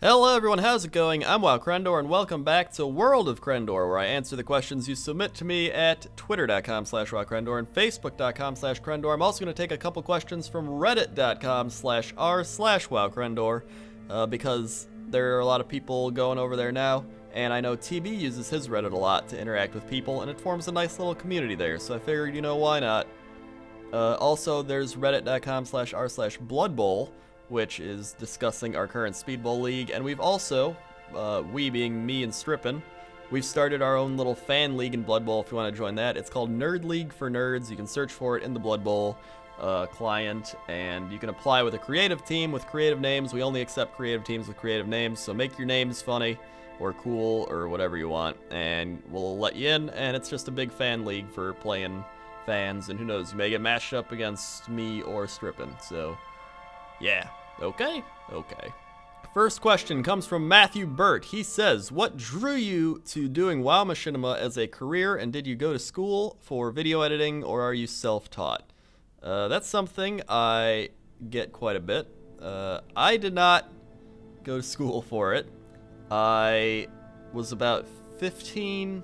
Hello everyone, how's it going? I'm WoWcrendor and welcome back to World of Krendor, where I answer the questions you submit to me at twitter.com/WoWcrendor and facebook.com/Krendor. I'm also going to take a couple questions from reddit.com/r/WoWcrendor because there are a lot of people going over there now, and I know TB uses his Reddit a lot to interact with people, and it forms a nice little community there, so I figured, why not? Also, there's reddit.com/r/BloodBowl, which is discussing our current Speedball League, and we've also, we being me and Strippin, we've started our own little fan league in Blood Bowl if you want to join that. It's called Nerd League for Nerds. You can search for it in the Blood Bowl client, and you can apply with a creative team with creative names. We only accept creative teams with creative names, so make your names funny or cool or whatever you want, and we'll let you in, and it's just a big fan league for playing fans, and who knows, you may get matched up against me or Strippin, so yeah. Okay. First question comes from Matthew Burt. He says, what drew you to doing WoW Machinima as a career, and did you go to school for video editing, or are you self-taught? That's something I get quite a bit. I did not go to school for it. I was about 15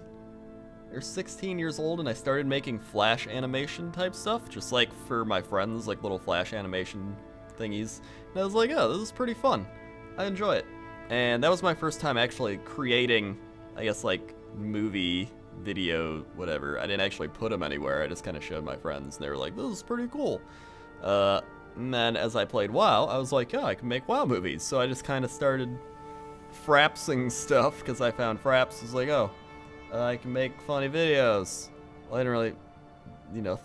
or 16 years old, and I started making flash animation type stuff, just like for my friends, like little flash animation thingies. And I was like, oh, this is pretty fun. I enjoy it. And that was my first time actually creating, I guess, like, movie, video, whatever. I didn't actually put them anywhere. I just kind of showed my friends, and they were like, this is pretty cool. And then as I played WoW, I was like, yeah, I can make WoW movies. So I just kind of started frapsing stuff, because I found fraps. I was like, oh, I can make funny videos. Well, I didn't really,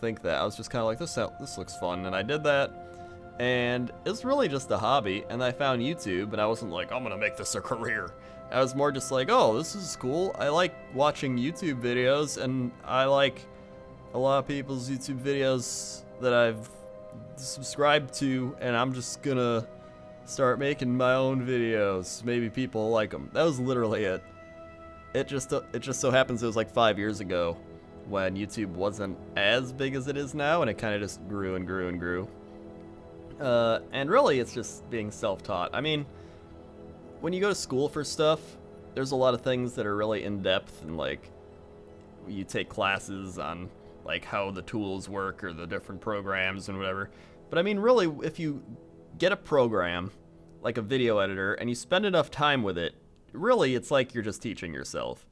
think that. I was just kind of like, this looks fun, and I did that. And it's really just a hobby, and I found YouTube, and I wasn't like, I'm gonna make this a career. I was more just like, oh, this is cool. I like watching YouTube videos, and I like a lot of people's YouTube videos that I've subscribed to, and I'm just gonna start making my own videos. Maybe people like them. That was literally it. It just so happens it was like 5 years ago when YouTube wasn't as big as it is now, and it kind of just grew and grew and grew. And really, it's just being self-taught. I mean, when you go to school for stuff, there's a lot of things that are really in-depth, and, like, you take classes on, like, how the tools work or the different programs and whatever. But, I mean, really, if you get a program, like a video editor, and you spend enough time with it, really, it's like you're just teaching yourself.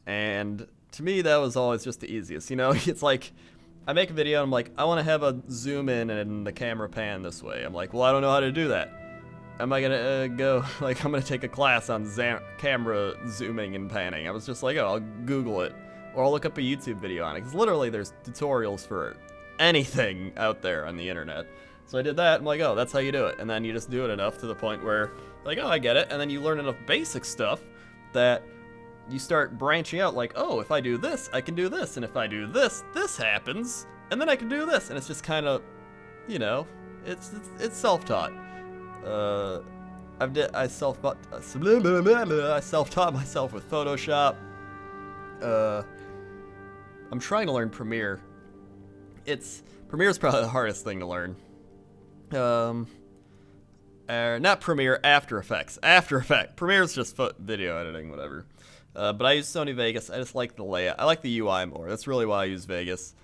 And to me, that was always just the easiest, It's like, I make a video and I'm like, I want to have a zoom in and the camera pan this way. I'm like, well, I don't know how to do that. Am I gonna I'm gonna take a class on camera zooming and panning. I was just like, oh, I'll Google it. Or I'll look up a YouTube video on it. Because literally there's tutorials for anything out there on the internet. So I did that. I'm like, oh, that's how you do it. And then you just do it enough to the point where, like, oh, I get it. And then you learn enough basic stuff that you start branching out, like, oh, if I do this, I can do this, and if I do this, this happens, and then I can do this, and it's just kind of, it's self-taught. I self-taught myself with Photoshop. I'm trying to learn Premiere. Premiere's probably the hardest thing to learn. Not Premiere, After Effects. Premiere's just video editing, whatever. But I use Sony Vegas. I just like the layout. I like the UI more. That's really why I use Vegas.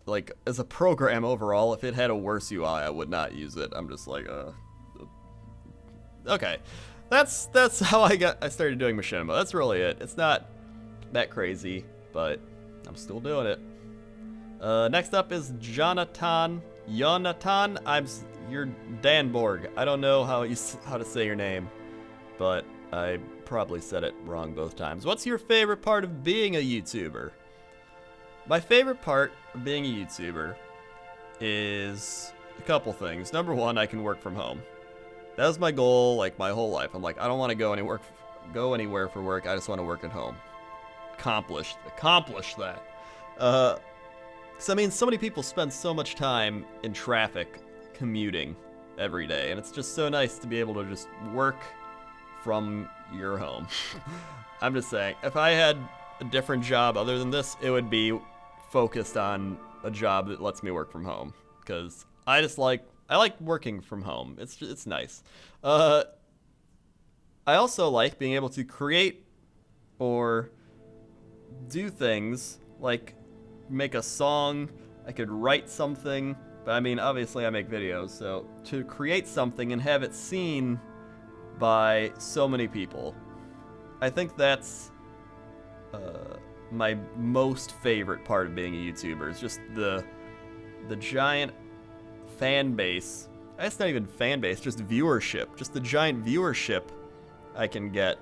Like, as a program overall, if it had a worse UI, I would not use it. I'm just like, okay. That's how I started doing Machinima. That's really it. It's not that crazy, but I'm still doing it. Next up is Jonathan. You're Danborg. I don't know how to say your name, but I probably said it wrong both times. What's your favorite part of being a YouTuber? My favorite part of being a YouTuber is a couple things. Number one, I can work from home. That was my goal, like, my whole life. I'm like, I don't want to go anywhere for work. I just want to work at home. Accomplish that. So, I mean, so many people spend so much time in traffic commuting every day, and it's just so nice to be able to just work from your home. I'm just saying, if I had a different job other than this, it would be focused on a job that lets me work from home, because I like working from home. It's nice. I also like being able to create or do things like make a song. I could write something, but I mean, obviously I make videos, so to create something and have it seen by so many people, I think that's my most favorite part of being a YouTuber, is just the giant fan base. It's not even fan base, just viewership. Just the giant viewership I can get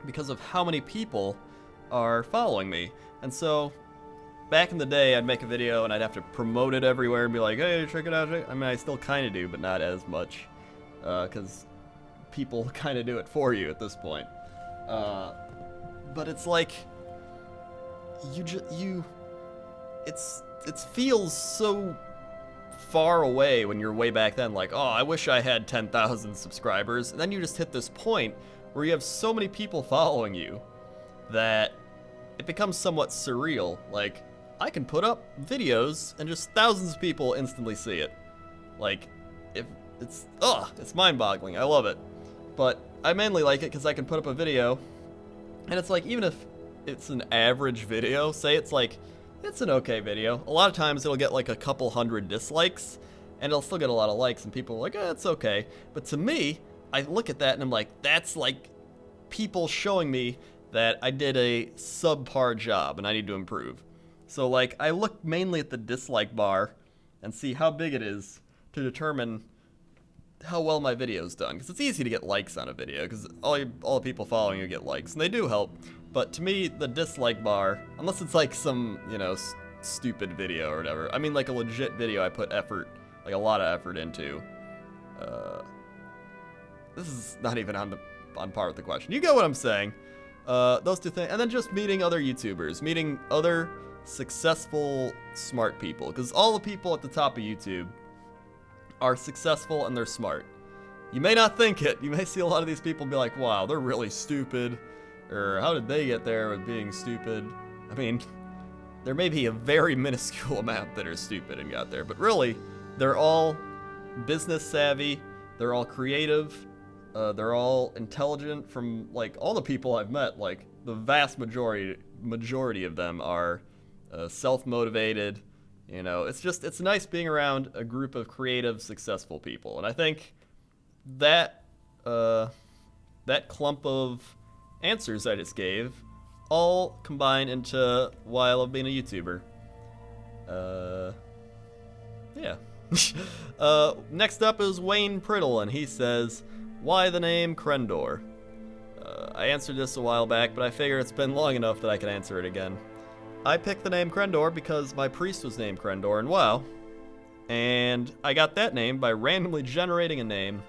because of how many people are following me. And so, back in the day, I'd make a video and I'd have to promote it everywhere and be like, hey, check it out. I mean, I still kind of do, but not as much, because people kind of do it for you at this point. But it's like, it feels so far away when you're way back then, like, oh, I wish I had 10,000 subscribers, and then you just hit this point where you have so many people following you that it becomes somewhat surreal. Like, I can put up videos and just thousands of people instantly see it. Like, it's mind-boggling. I love it. But I mainly like it because I can put up a video, and it's like, even if it's an average video, say it's like, it's an okay video, a lot of times it'll get like a couple hundred dislikes, and it'll still get a lot of likes, and people are like, it's okay. But to me, I look at that and I'm like, that's like people showing me that I did a subpar job and I need to improve. So like, I look mainly at the dislike bar and see how big it is to determine how well my video's done. Because it's easy to get likes on a video, because all the people following you get likes, and they do help. But to me, the dislike bar, unless it's like some, stupid video or whatever. I mean, like a legit video I put effort, like a lot of effort into. This is not even on par with the question. You get what I'm saying. Those two things. And then just meeting other YouTubers, meeting other successful, smart people. Because all the people at the top of YouTube are successful and they're smart. You may not think it. You may see a lot of these people and be like, wow, they're really stupid. Or how did they get there with being stupid? I mean, there may be a very minuscule amount that are stupid and got there, but really, they're all business savvy, they're all creative, they're all intelligent. From like all the people I've met, like the vast majority of them are self-motivated. It's nice being around a group of creative, successful people, and I think that that clump of answers I just gave all combine into why I love being a YouTuber. Yeah. Next up is Wayne Priddle, and he says, why the name Krendor? I answered this a while back, but I figure it's been long enough that I can answer it again. I picked the name Krendor because my priest was named Krendor in WoW, and I got that name by randomly generating a name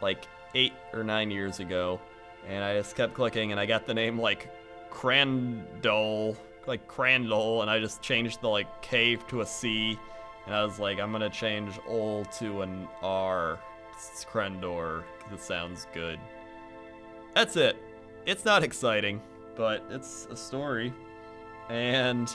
like 8 or 9 years ago. And I just kept clicking, and I got the name, like, Crendor, and I just changed the, like, K to a C, and I was like, I'm gonna change O to an R. It's Krendor, because it sounds good. That's it. It's not exciting, but it's a story. And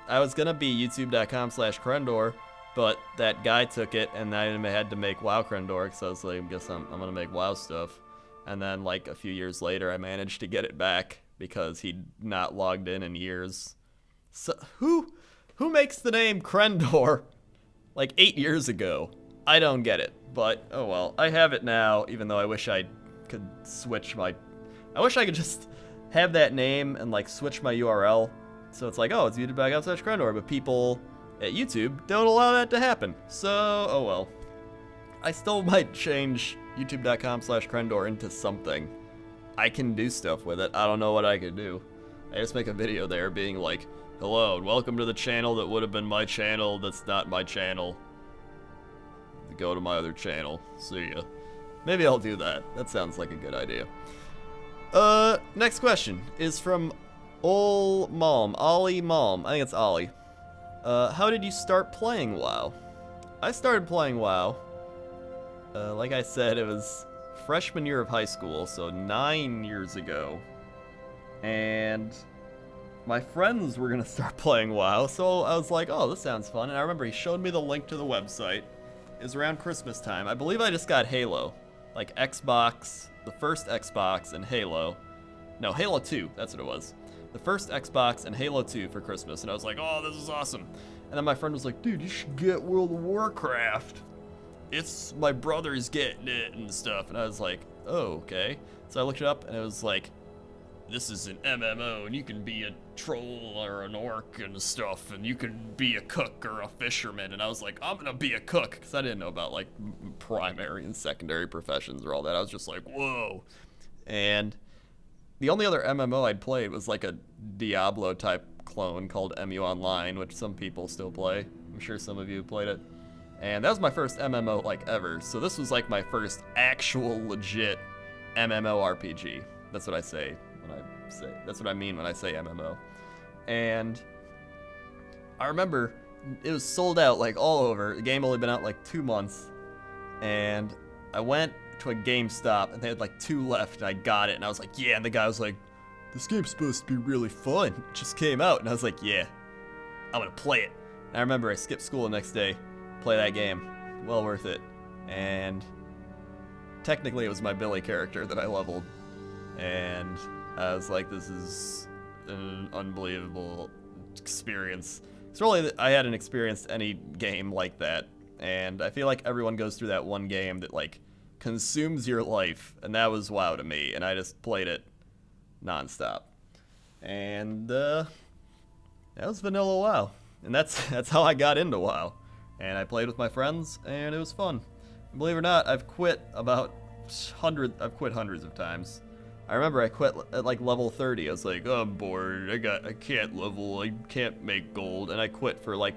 I was gonna be youtube.com/Krendor, but that guy took it, and I had to make WoWcrendor, because I was like, I guess I'm gonna make WoW stuff. And then, like, a few years later, I managed to get it back because he'd not logged in years. So, who makes the name Krendor, like, 8 years ago? I don't get it, but, oh well. I have it now, even though I wish I could switch my... I wish I could just have that name and, like, switch my URL. So it's like, oh, it's youtube.com/Krendor, but people at YouTube don't allow that to happen. So, oh well. I still might change youtube.com/Krendor into something. I can do stuff with it. I don't know what I could do. I just make a video there being like, hello, and welcome to the channel that would have been my channel that's not my channel. Go to my other channel. See ya. Maybe I'll do that. That sounds like a good idea. Next question is from Ollie Malm. I think it's Ollie. How did you start playing WoW? I started playing WoW. Like I said, it was freshman year of high school, so 9 years ago. And my friends were gonna start playing WoW, so I was like, oh, this sounds fun. And I remember he showed me the link to the website. It was around Christmas time. I believe I just got Halo. Like Xbox the first Xbox and Halo. No, Halo 2, that's what it was. The first Xbox and Halo 2 for Christmas, and I was like, oh, this is awesome. And then my friend was like, dude, you should get World of Warcraft. It's my brother's getting it and stuff. And I was like, oh, okay. So I looked it up, and it was like, this is an MMO, and you can be a troll or an orc and stuff, and you can be a cook or a fisherman. And I was like, I'm gonna be a cook, because I didn't know about like primary and secondary professions or all that. I was just like, whoa. And the only other MMO I'd played was like a Diablo type clone called MU Online, which some people still play. I'm sure some of you played it. And that was my first MMO like ever. So this was like my first actual legit MMORPG. That's what I say when I say, that's what I mean when I say MMO. And I remember it was sold out like all over. The game only been out like 2 months. And I went to a GameStop and they had like 2 left and I got it and I was like, yeah, and the guy was like, this game's supposed to be really fun. It just came out and I was like, yeah, I'm gonna play it. And I remember I skipped school the next day, play that game. Well worth it. And technically it was my Billy character that I leveled. And I was like, this is an unbelievable experience. It's really, I hadn't experienced any game like that. And I feel like everyone goes through that one game that like consumes your life. And that was WoW to me. And I just played it nonstop. And that was vanilla WoW. And that's how I got into WoW. And I played with my friends and it was fun. And believe it or not, I've quit hundreds of times. I remember I quit at like level 30. I was like, oh, I'm bored. I can't level. I can't make gold. And I quit for like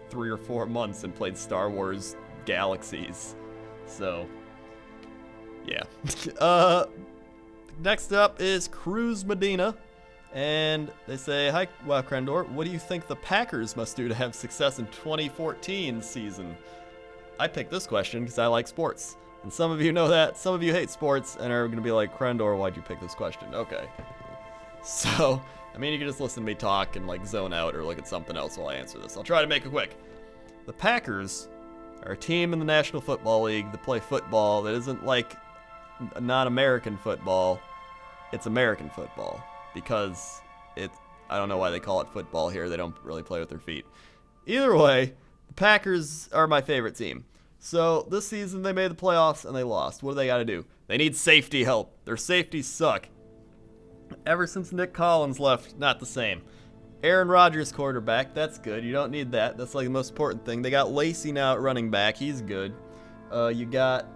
3 or 4 months and played Star Wars Galaxies. So, yeah. Next up is Cruz Medina. And they say, hi, WoWcrendor. What do you think the Packers must do to have success in 2014 season? I picked this question because I like sports. And some of you know that, some of you hate sports and are going to be like, Krendor, why'd you pick this question? Okay. So, I mean, you can just listen to me talk and like zone out or look at something else while I answer this. I'll try to make it quick. The Packers are a team in the National Football League that play football that isn't like non-American football. It's American football because I don't know why they call it football here. They don't really play with their feet. Either way, the Packers are my favorite team. So this season they made the playoffs and they lost. What do they got to do? They need safety help. Their safeties suck. Ever since Nick Collins left, not the same. Aaron Rodgers quarterback, that's good. You don't need that. That's like the most important thing. They got Lacey now at running back. He's good. You got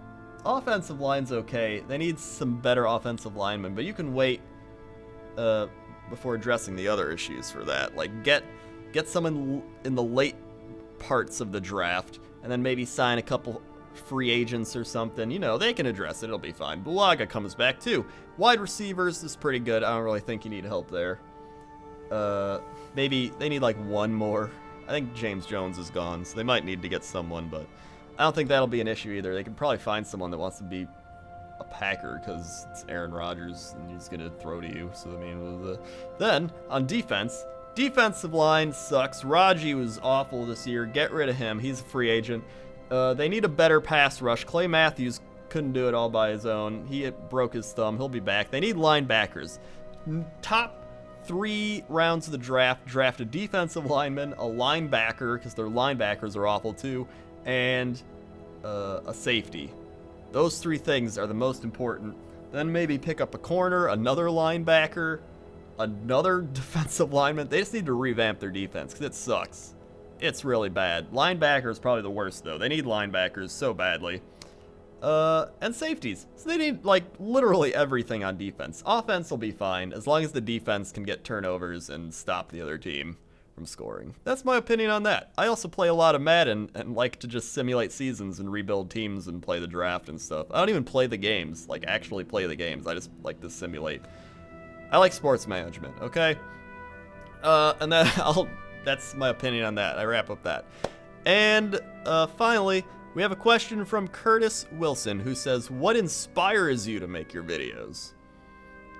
offensive line's okay. They need some better offensive linemen, but you can wait before addressing the other issues for that. Like get someone in the late parts of the draft and then maybe sign a couple free agents or something. You know, they can address it. It'll be fine. Bulaga comes back too. Wide receivers is pretty good. I don't really think you need help there. Maybe they need like one more. I think James Jones is gone, so they might need to get someone, but I don't think that'll be an issue either. They can probably find someone that wants to be a Packer because it's Aaron Rodgers and he's going to throw to you. So, I mean, then on defense, defensive line sucks. Raji was awful this year. Get rid of him. He's a free agent. They need a better pass rush. Clay Matthews couldn't do it all by his own. He broke his thumb. He'll be back. They need linebackers. Top 3 rounds of the draft a defensive lineman, a linebacker, because their linebackers are awful too, and a safety. Those 3 things are the most important. Then maybe pick up a corner, another linebacker, another defensive lineman. They just need to revamp their defense because it sucks. It's really bad. Linebacker is probably the worst though. They need linebackers so badly. And safeties. So they need like literally everything on defense. Offense will be fine as long as the defense can get turnovers and stop the other team from scoring. That's my opinion on that. I also play a lot of Madden and like to just simulate seasons and rebuild teams and play the draft and stuff. I don't even play the games, like actually play the games. I just like to simulate. I like sports management, okay? And then that's my opinion on that. I wrap up that. And finally, we have a question from Curtis Wilson who says, what inspires you to make your videos?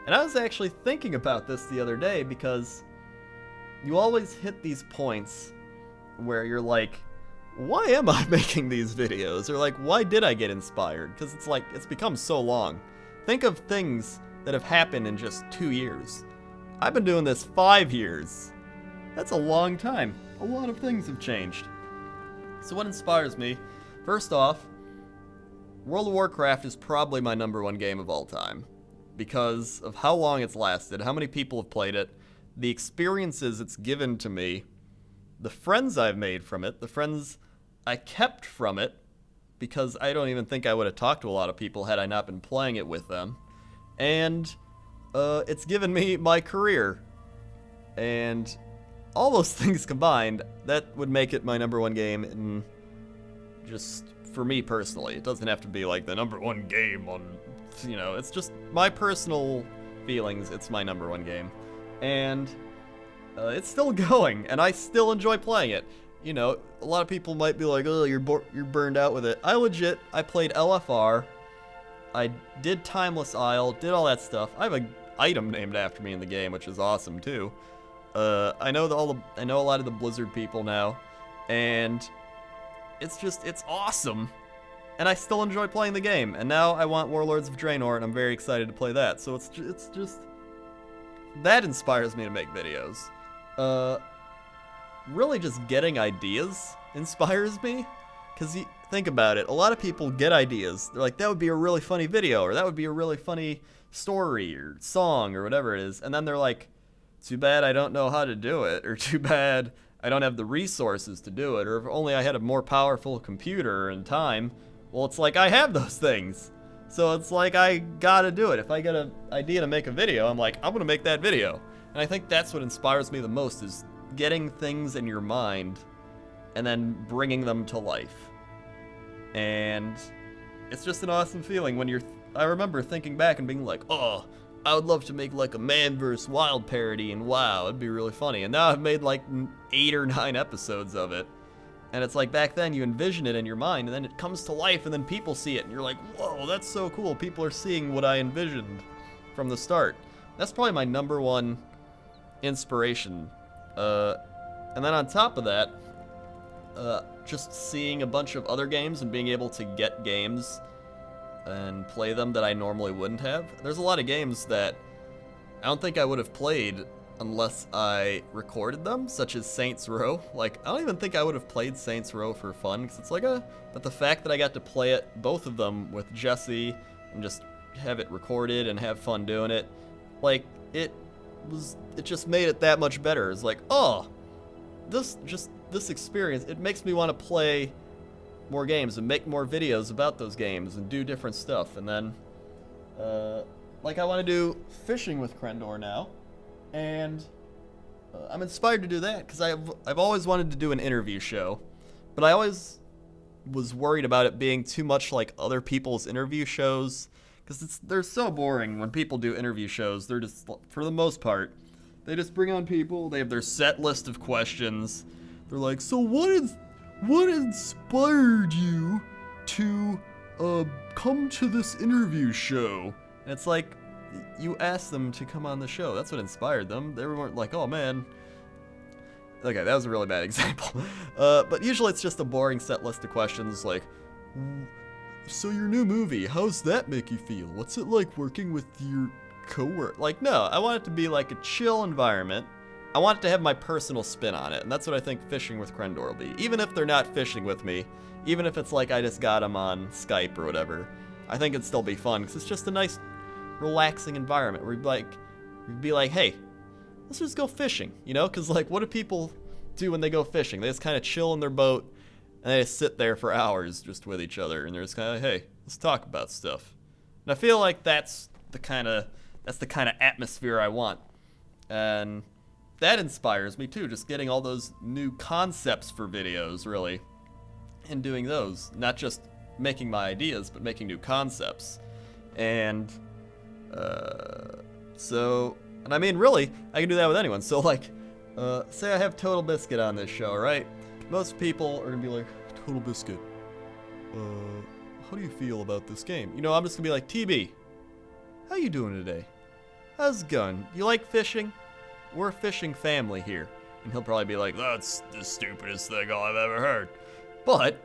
And I was actually thinking about this the other day because you always hit these points where you're like, why am I making these videos? Or like, why did I get inspired? Because it's like, it's become so long. think of things that have happened in just 2 years. I've been doing this 5 years. That's a long time. A lot of things have changed. So what inspires me? First off, World of Warcraft is probably my #1 game of all time because of how long it's lasted, how many people have played it, the experiences it's given to me, the friends I've made from it, the friends I kept from it, because I don't even think I would have talked to a lot of people had I not been playing it with them, and it's given me my career. And all those things combined, that would make it my #1 game, and just for me personally. It doesn't have to be like the #1 game on, you know, it's just my personal feelings. It's my #1 game. And it's still going, and I still enjoy playing it. You know, a lot of people might be like, oh, you're burned out with it. I played LFR, I did Timeless Isle, did all that stuff. I have an item named after me in the game, which is awesome too. I know a lot of the Blizzard people now, and it's awesome. And I still enjoy playing the game. And now I want Warlords of Draenor, and I'm very excited to play that. So it's just that inspires me to make videos. Really just getting ideas inspires me, because you think about it, a lot of people get ideas. They're like, that would be a really funny video, or that would be a really funny story or song or whatever it is, and then they're like, too bad I don't know how to do it, or too bad I don't have the resources to do it, or if only I had a more powerful computer and time. Well, it's like, I have those things, so it's like, I gotta do it. If I get an idea to make a video, I'm like, I'm gonna make that video. And I think that's what inspires me the most, is getting things in your mind and then bringing them to life. And it's just an awesome feeling when I remember thinking back and being like, oh, I would love to make like a Man vs. Wild parody, and wow, it'd be really funny. And now I've made like 8 or 9 episodes of it. And it's like, back then you envision it in your mind, and then it comes to life, and then people see it, and you're like, whoa, that's so cool. People are seeing what I envisioned from the start. That's probably my #1 inspiration. And then on top of that, just seeing a bunch of other games and being able to get games and play them that I normally wouldn't have. There's a lot of games that I don't think I would have played unless I recorded them, such as Saints Row. Like, I don't even think I would have played Saints Row for fun, because it's like but the fact that I got to play it, both of them, with Jesse, and just have it recorded and have fun doing it, like, it just made it that much better. It's like, oh, this experience, it makes me want to play more games and make more videos about those games and do different stuff. And then, like, I want to do fishing with Krendor now, and I'm inspired to do that because I've always wanted to do an interview show, but I always was worried about it being too much like other people's interview shows, because they're so boring when people do interview shows. They're just, for the most part, they just bring on people, they have their set list of questions. They're like, so what inspired you to come to this interview show? And it's like, you asked them to come on the show. That's what inspired them. They weren't like, oh man. Okay, that was a really bad example. But usually it's just a boring set list of questions like, so your new movie, how's that make you feel? What's it like working with your coworker? Like, no, I want it to be like a chill environment. I want it to have my personal spin on it, and that's what I think fishing with Krendor will be. Even if they're not fishing with me, even if it's like I just got them on Skype or whatever, I think it'd still be fun, because it's just a nice, relaxing environment where you'd be like, hey, let's just go fishing, you know? Because, like, what do people do when they go fishing? They just kind of chill in their boat, and they just sit there for hours just with each other, and they're just kind of like, hey, let's talk about stuff. And I feel like that's the kind of atmosphere I want. And that inspires me too, just getting all those new concepts for videos, really, and doing those. Not just making my ideas, but making new concepts. And and I mean, really, I can do that with anyone. So, like, say I have Total Biscuit on this show, right? Most people are gonna be like, Total Biscuit, how do you feel about this game? You know, I'm just gonna be like, TB, how you doing today? How's it going? You like fishing? We're a fishing family here. And he'll probably be like, that's the stupidest thing I've ever heard. But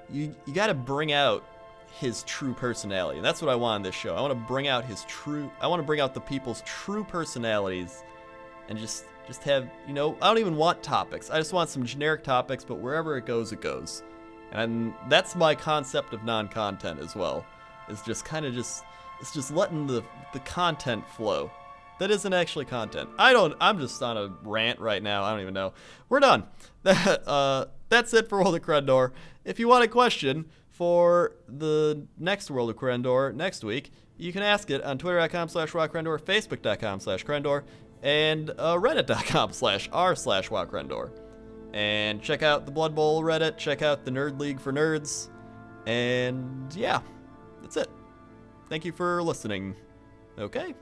you gotta bring out his true personality. And that's what I want on this show. I want to bring out the people's true personalities and just have, you know, I don't even want topics. I just want some generic topics, but wherever it goes, it goes. And that's my concept of non-content as well. Is just kind of it's just letting the content flow. That isn't actually content. I'm just on a rant right now. I don't even know. We're done. That's it for World of Krendor. If you want a question for the next World of Krendor next week, you can ask it on twitter.com/WoWcrendor, facebook.com/Krendor, and reddit.com/r/WoWcrendor. And check out the Blood Bowl Reddit, check out the Nerd League for Nerds, and yeah, that's it. Thank you for listening. Okay.